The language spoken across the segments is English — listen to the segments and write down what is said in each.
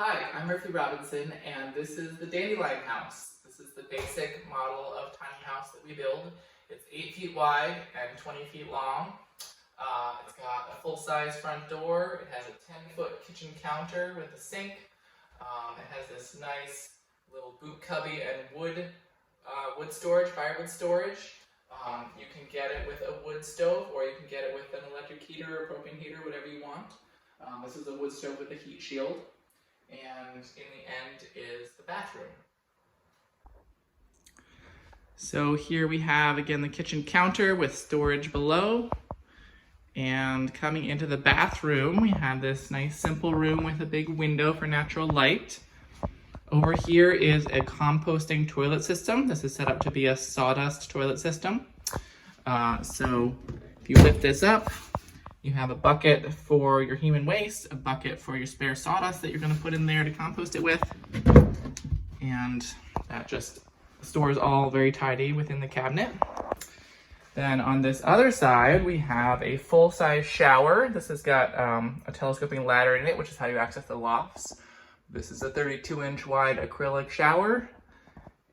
Hi, I'm Murphy Robinson, and this is the Dandelion house. This is the basic model of tiny house that we build. It's 8 feet wide and 20 feet long. It's got a full-size front door. It has a 10-foot kitchen counter with a sink. It has this nice little boot cubby and wood storage, firewood storage. You can get it with a wood stove, or you can get it with an electric heater or propane heater, whatever you want. This is a wood stove with a heat shield. And in the end is the bathroom. So here we have, again, the kitchen counter with storage below. And coming into the bathroom, we have this nice simple room with a big window for natural light. Over here is a composting toilet system. This is set up to be a sawdust toilet system. So if you lift this up, you have a bucket for your human waste, a bucket for your spare sawdust that you're going to put in there to compost it with. And that just stores all very tidy within the cabinet. Then on this other side, we have a full-size shower. This has got a telescoping ladder in it, which is how you access the lofts. This is a 32-inch wide acrylic shower,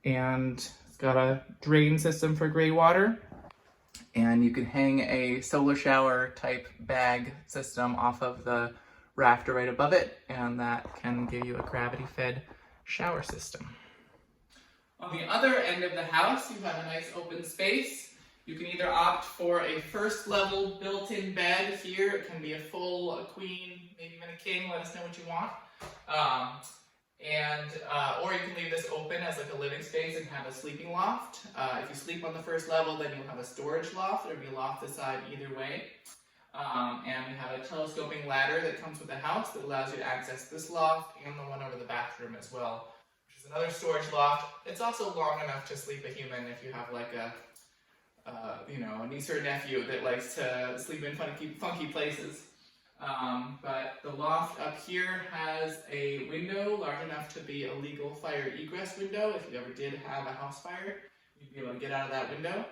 and it's got a drain system for gray water. And you can hang a solar shower type bag system off of the rafter right above it, and that can give you a gravity-fed shower system. On the other end of the house, you have a nice open space. You can either opt for a first level built-in bed here. It can be a full, a queen, maybe even a king, let us know what you want. Or you can leave this open as like a living space and have a sleeping loft. If you sleep on the first level, then you'll have a storage loft. There'll be a loft aside either way. And we have a telescoping ladder that comes with the house that allows you to access this loft and the one over the bathroom as well, which is another storage loft. It's also long enough to sleep a human if you have like a niece or nephew that likes to sleep in funky places. But the loft up here has a window large enough to be a legal fire egress window. If you ever did have a house fire, you'd be able to get out of that window.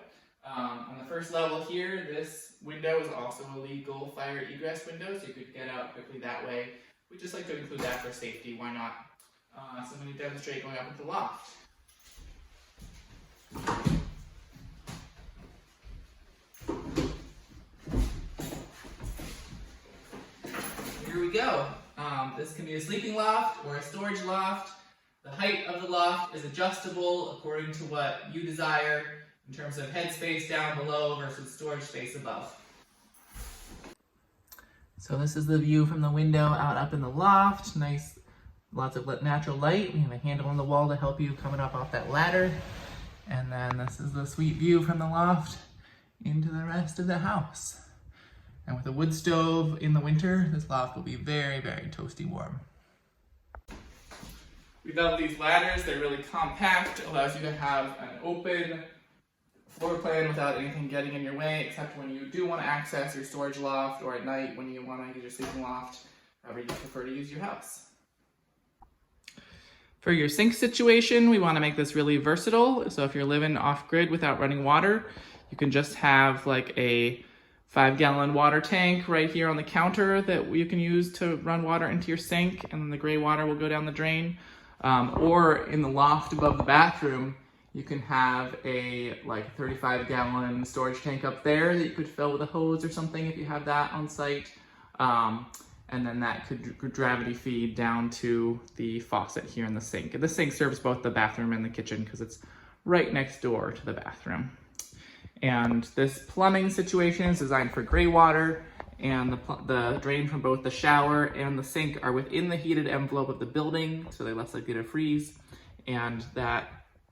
On the first level here, this window is also a legal fire egress window, so you could get out quickly that way. We just like to include that for safety, why not? So I'm going to demonstrate going up into the loft. Here we go. This can be a sleeping loft or a storage loft. The height of the loft is adjustable according to what you desire in terms of head space down below versus storage space above. So this is the view from the window out up in the loft. Nice, lots of natural light. We have a handle on the wall to help you coming up off that ladder. And then this is the sweet view from the loft into the rest of the house. And with a wood stove in the winter, this loft will be very, very toasty warm. We love these ladders. They're really compact. It allows you to have an open floor plan without anything getting in your way, except when you do want to access your storage loft or at night when you want to use your sleeping loft, however you prefer to use your house. For your sink situation, we want to make this really versatile. So if you're living off-grid without running water, you can just have like a 5-gallon water tank right here on the counter that you can use to run water into your sink, and then the gray water will go down the drain. Or in the loft above the bathroom, you can have a 35-gallon storage tank up there that you could fill with a hose or something if you have that on site. And then that could gravity feed down to the faucet here in the sink. And the sink serves both the bathroom and the kitchen because it's right next door to the bathroom. And this plumbing situation is designed for gray water, and the drain from both the shower and the sink are within the heated envelope of the building, so they're less likely to freeze. And that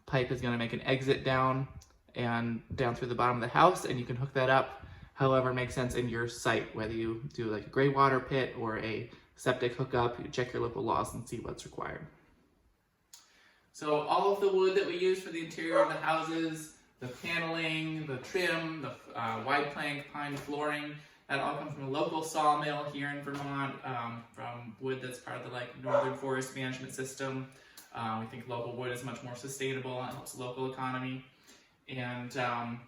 pipe is going to make an exit down through the bottom of the house, and you can hook that up however makes sense in your site, whether you do like a gray water pit or a septic hookup. You check your local laws and see what's required. So all of the wood that we use for the interior of the houses, the paneling, the trim, the wide plank pine flooring, that all comes from a local sawmill here in Vermont, from wood that's part of the Northern Forest Management System. We think local wood is much more sustainable and helps the local economy. And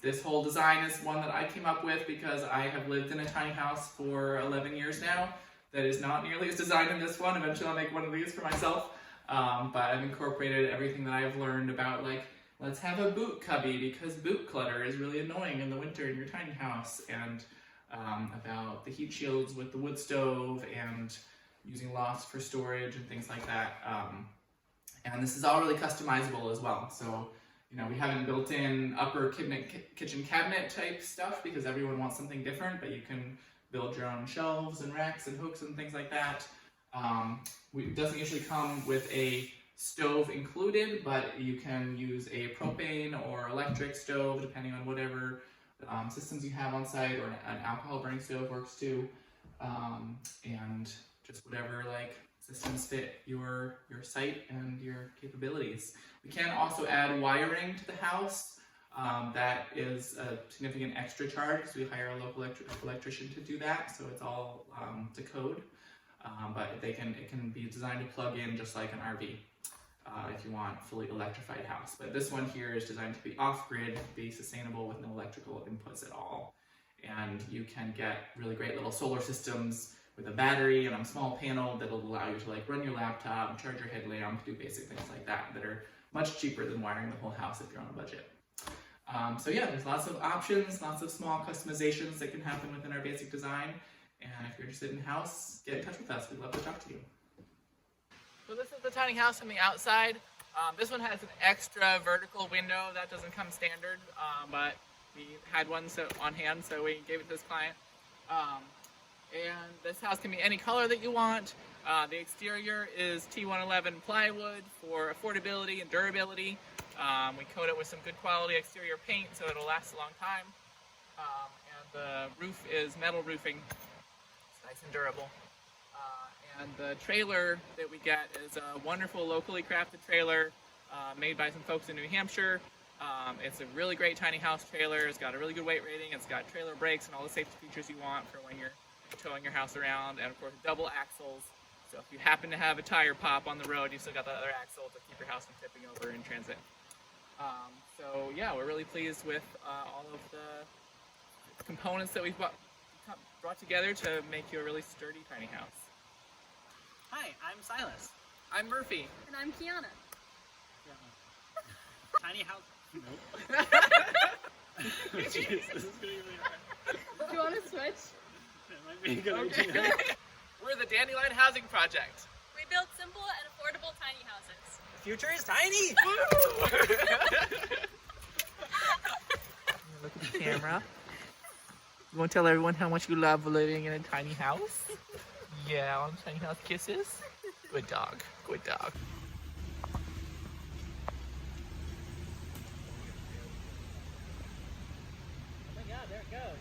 this whole design is one that I came up with because I have lived in a tiny house for 11 years now. that is not nearly as designed in this one. Eventually I'll make one of these for myself. But I've incorporated everything that I've learned about, like, let's have a boot cubby because boot clutter is really annoying in the winter in your tiny house, and about the heat shields with the wood stove and using lofts for storage and things like that. And this is all really customizable as well. So, you know, we haven't built in upper kitchen cabinet type stuff because everyone wants something different, but you can build your own shelves and racks and hooks and things like that. It doesn't usually come with a stove included, but you can use a propane or electric stove depending on whatever systems you have on site, or an alcohol burning stove works too, and just whatever like systems fit your site and your capabilities. We can also add wiring to the house. That is a significant extra charge because we hire a local electrician to do that, so it's all to code. But it can be designed to plug in just like an RV if you want a fully electrified house. But this one here is designed to be off-grid, be sustainable with no electrical inputs at all. And you can get really great little solar systems with a battery and a small panel that'll allow you to like run your laptop, charge your headlamp, do basic things like that are much cheaper than wiring the whole house if you're on a budget. So yeah, there's lots of options, lots of small customizations that can happen within our basic design. And if you're interested in a house, get in touch with us. We'd love to talk to you. So this is the tiny house from the outside. This one has an extra vertical window that doesn't come standard, but we had one on hand, so we gave it to this client. And this house can be any color that you want. The exterior is T111 plywood for affordability and durability. We coat it with some good quality exterior paint so it'll last a long time. And the roof is metal roofing. It's nice and durable. And the trailer that we get is a wonderful locally crafted trailer made by some folks in New Hampshire. It's a really great tiny house trailer. It's got a really good weight rating. It's got trailer brakes and all the safety features you want for when you're towing your house around, and of course double axles. So if you happen to have a tire pop on the road, you've still got that other axle to keep your house from tipping over in transit. So yeah, we're really pleased with all of the components that we've brought together to make you a really sturdy tiny house. Hi, I'm Silas. I'm Murphy. And I'm Kiana. Tiny house. Nope. Jeez, this is gonna be really hard. Do you want to switch? That might be a good idea. We're the Dandelion Housing Project. We build simple and affordable tiny houses. The future is tiny! Look at the camera. You want to tell everyone how much you love living in a tiny house? Yeah, on tiny house kisses. Good dog. Good dog. Oh my god, there it goes.